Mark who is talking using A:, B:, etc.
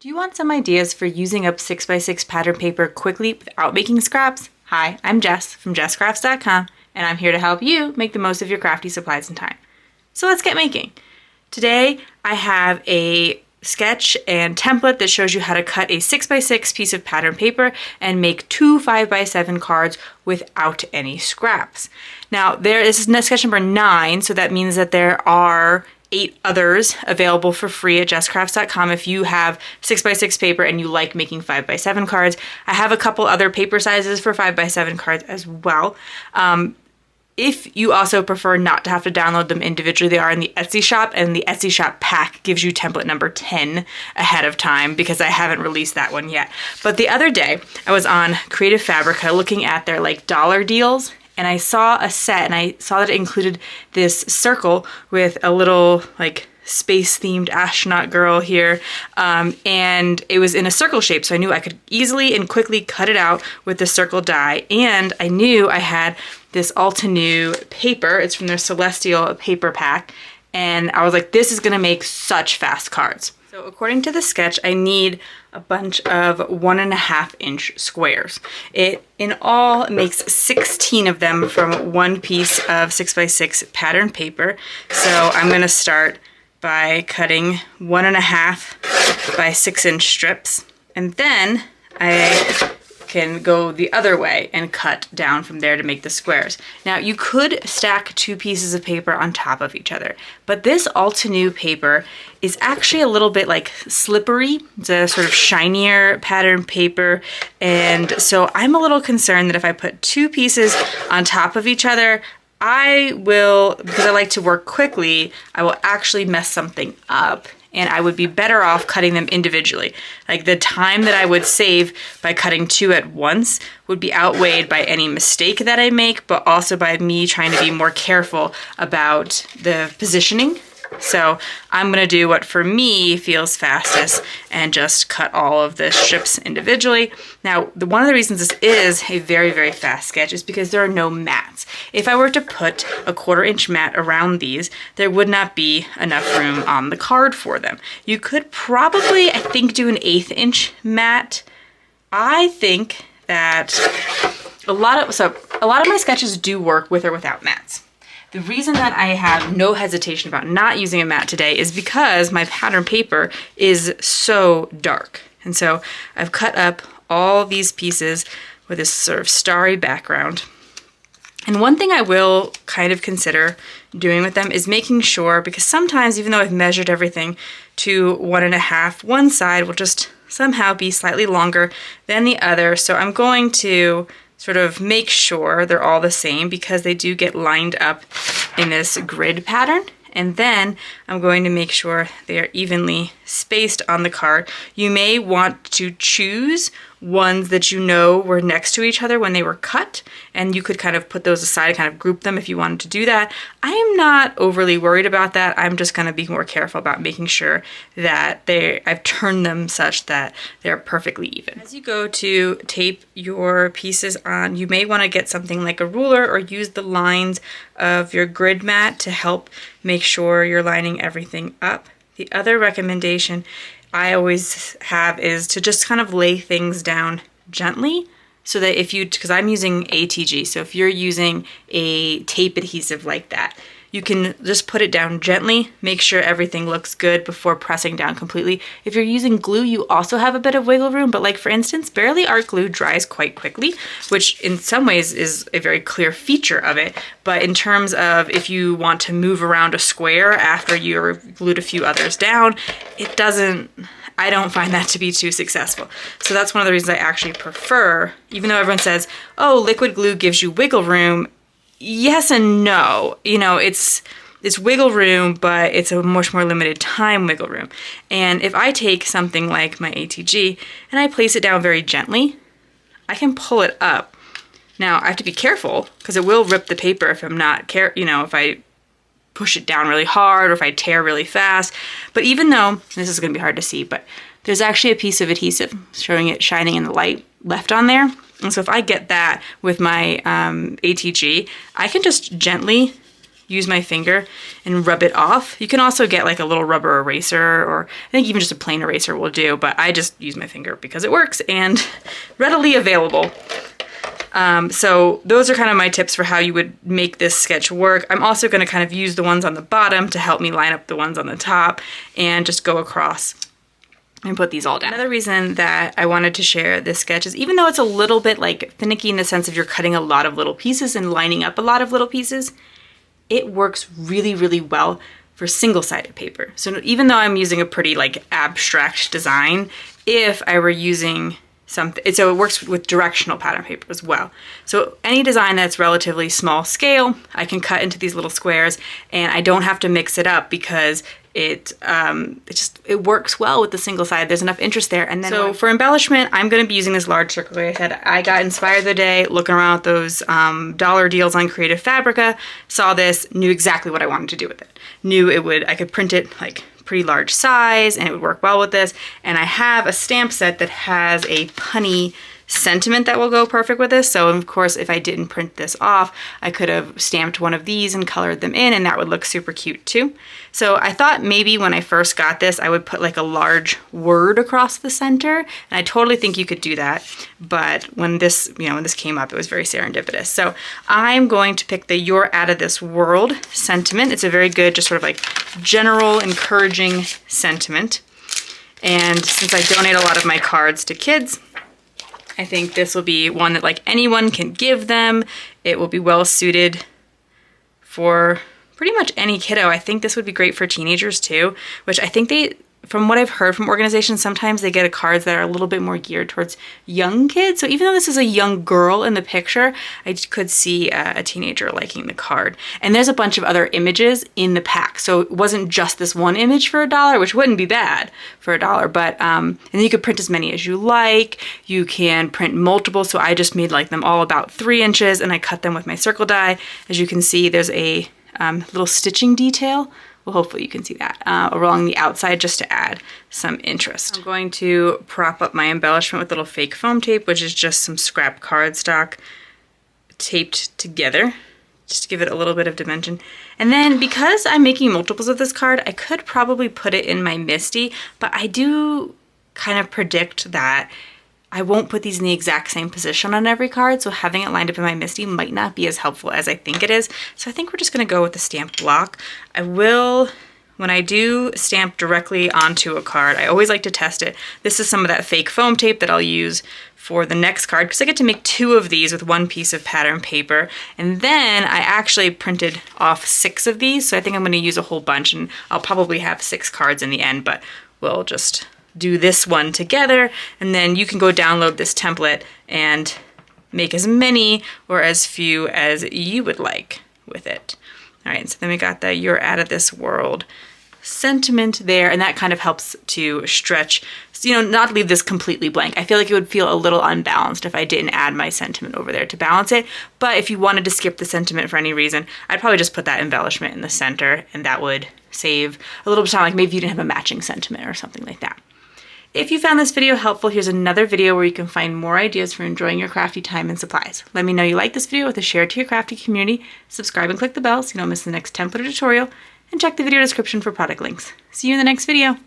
A: Do you want some ideas for using up 6x6 pattern paper quickly without making scraps? Hi, I'm Jess from JessCrafts.com, and I'm here to help you make the most of your crafty supplies and time. So let's get making. Today I have a sketch and template that shows you how to cut a 6x6 piece of pattern paper and make 2 5x7 cards without any scraps. Now this is sketch number 9, so that means that there are 8 others available for free at JessCrafts.com if you have 6x6 paper and you like making 5x7 cards. I have a couple other paper sizes for 5x7 cards as well. If you also prefer not to have to download them individually, they are in the Etsy shop, and the Etsy shop pack gives you template number 10 ahead of time because I haven't released that one yet. But the other day I was on Creative Fabrica looking at their dollar deals, and I saw a set and I saw that it included this circle with a little space themed astronaut girl here, and it was in a circle shape, so I knew I could easily and quickly cut it out with the circle die, and I knew I had this Altenew paper. It's from their Celestial paper pack, and I was like, this is gonna make such fast cards. So according to the sketch, I need a bunch of 1.5 inch squares. It in all makes 16 of them from one piece of 6x6 pattern paper. So I'm gonna start by cutting 1.5 by 6 inch strips, and then I can go the other way and cut down from there to make the squares. Now you could stack 2 pieces of paper on top of each other, but this Altenew paper is actually a little bit slippery. It's a sort of shinier pattern paper, and so I'm a little concerned that if I put 2 pieces on top of each other, I will, because I like to work quickly, I will actually mess something up, and I would be better off cutting them individually. The time that I would save by cutting 2 at once would be outweighed by any mistake that I make, but also by me trying to be more careful about the positioning. So I'm gonna do what for me feels fastest and just cut all of the strips individually. Now, one of the reasons this is a very, very fast sketch is because there are no mats. If I were to put a 1/4 inch mat around these, there would not be enough room on the card for them. You could probably, I think, do an 1/8 inch mat. I think that a lot of my sketches do work with or without mats. The reason that I have no hesitation about not using a mat today is because my pattern paper is so dark. And so I've cut up all these pieces with this sort of starry background. And one thing I will kind of consider doing with them is making sure, because sometimes even though I've measured everything to 1.5, one side will just somehow be slightly longer than the other. So I'm going to sort of make sure they're all the same because they do get lined up in this grid pattern. And then I'm going to make sure they are evenly spaced on the card. You may want to choose ones that you know were next to each other when they were cut, and you could kind of put those aside and kind of group them if you wanted to do that. I am not overly worried about that. I'm just going to be more careful about making sure that I've turned them such that they're perfectly even. As you go to tape your pieces on, you may want to get something like a ruler or use the lines of your grid mat to help make sure you're lining everything up. The other recommendation I always have is to just kind of lay things down gently, so that because I'm using ATG, so if you're using a tape adhesive like that, you can just put it down gently, make sure everything looks good before pressing down completely. If you're using glue, you also have a bit of wiggle room, but for instance, Barely Art glue dries quite quickly, which in some ways is a very clear feature of it. But in terms of if you want to move around a square after you've glued a few others down, I don't find that to be too successful. So that's one of the reasons I actually prefer, even though everyone says, oh, liquid glue gives you wiggle room, yes and no. It's wiggle room, but it's a much more limited time wiggle room. And if I take something like my ATG and I place it down very gently, I can pull it up. Now I have to be careful because it will rip the paper if I'm not if I push it down really hard or if I tear really fast. But even though, this is going to be hard to see, but there's actually a piece of adhesive showing it shining in the light left on there. And so if I get that with my ATG, I can just gently use my finger and rub it off. You can also get like a little rubber eraser, or I think even just a plain eraser will do, but I just use my finger because it works and readily available. So those are kind of my tips for how you would make this sketch work. I'm also going to kind of use the ones on the bottom to help me line up the ones on the top and just go across and put these all down. Another reason that I wanted to share this sketch is, even though it's a little bit like finicky in the sense of you're cutting a lot of little pieces and lining up a lot of little pieces, it works really, really well for single-sided paper. So even though I'm using a pretty like abstract design, if I were using something, so it works with directional pattern paper as well. So any design that's relatively small scale, I can cut into these little squares and I don't have to mix it up because it works well with the single side. There's enough interest there. And then so for embellishment, I'm going to be using this large circle. Like I said, I got inspired the day looking around at those dollar deals on Creative Fabrica, saw this, knew exactly what I wanted to do with it. Knew I could print it like pretty large size and it would work well with this. And I have a stamp set that has a punny sentiment that will go perfect with this. So of course, if I didn't print this off, I could have stamped one of these and colored them in, and that would look super cute too. So I thought maybe when I first got this, I would put like a large word across the center, and I totally think you could do that. But when this came up, it was very serendipitous. So I'm going to pick the "You're Out of This World" sentiment. It's a very good, just sort of like general encouraging sentiment. And since I donate a lot of my cards to kids, I think this will be one that like anyone can give them. It will be well suited for pretty much any kiddo. I think this would be great for teenagers too, which I think from what I've heard from organizations, sometimes they get cards that are a little bit more geared towards young kids. So even though this is a young girl in the picture, I could see a teenager liking the card. And there's a bunch of other images in the pack. So it wasn't just this one image for $1, which wouldn't be bad for $1, but, and then you could print as many as you like. You can print multiple. So I just made like them all about 3 inches and I cut them with my circle die. As you can see, there's a little stitching detail. Well, hopefully you can see that along the outside just to add some interest. I'm going to prop up my embellishment with little fake foam tape, which is just some scrap cardstock taped together, just to give it a little bit of dimension. And then because I'm making multiples of this card, I could probably put it in my MISTI, but I do kind of predict that I won't put these in the exact same position on every card, so having it lined up in my MISTI might not be as helpful as I think it is. So I think we're just gonna go with the stamp block. I will, when I do stamp directly onto a card, I always like to test it. This is some of that fake foam tape that I'll use for the next card, because I get to make 2 of these with 1 piece of pattern paper. And then I actually printed off 6 of these, so I think I'm gonna use a whole bunch, and I'll probably have 6 cards in the end, but we'll just do this one together, and then you can go download this template and make as many or as few as you would like with it. All right, so then we got the "You're Out of This World" sentiment there, and that kind of helps to stretch, not leave this completely blank. I feel like it would feel a little unbalanced if I didn't add my sentiment over there to balance it, but if you wanted to skip the sentiment for any reason, I'd probably just put that embellishment in the center, and that would save a little bit of time, like maybe you didn't have a matching sentiment or something like that. If you found this video helpful, here's another video where you can find more ideas for enjoying your crafty time and supplies. Let me know you like this video with a share to your crafty community, subscribe and click the bell so you don't miss the next template or tutorial, and check the video description for product links. See you in the next video.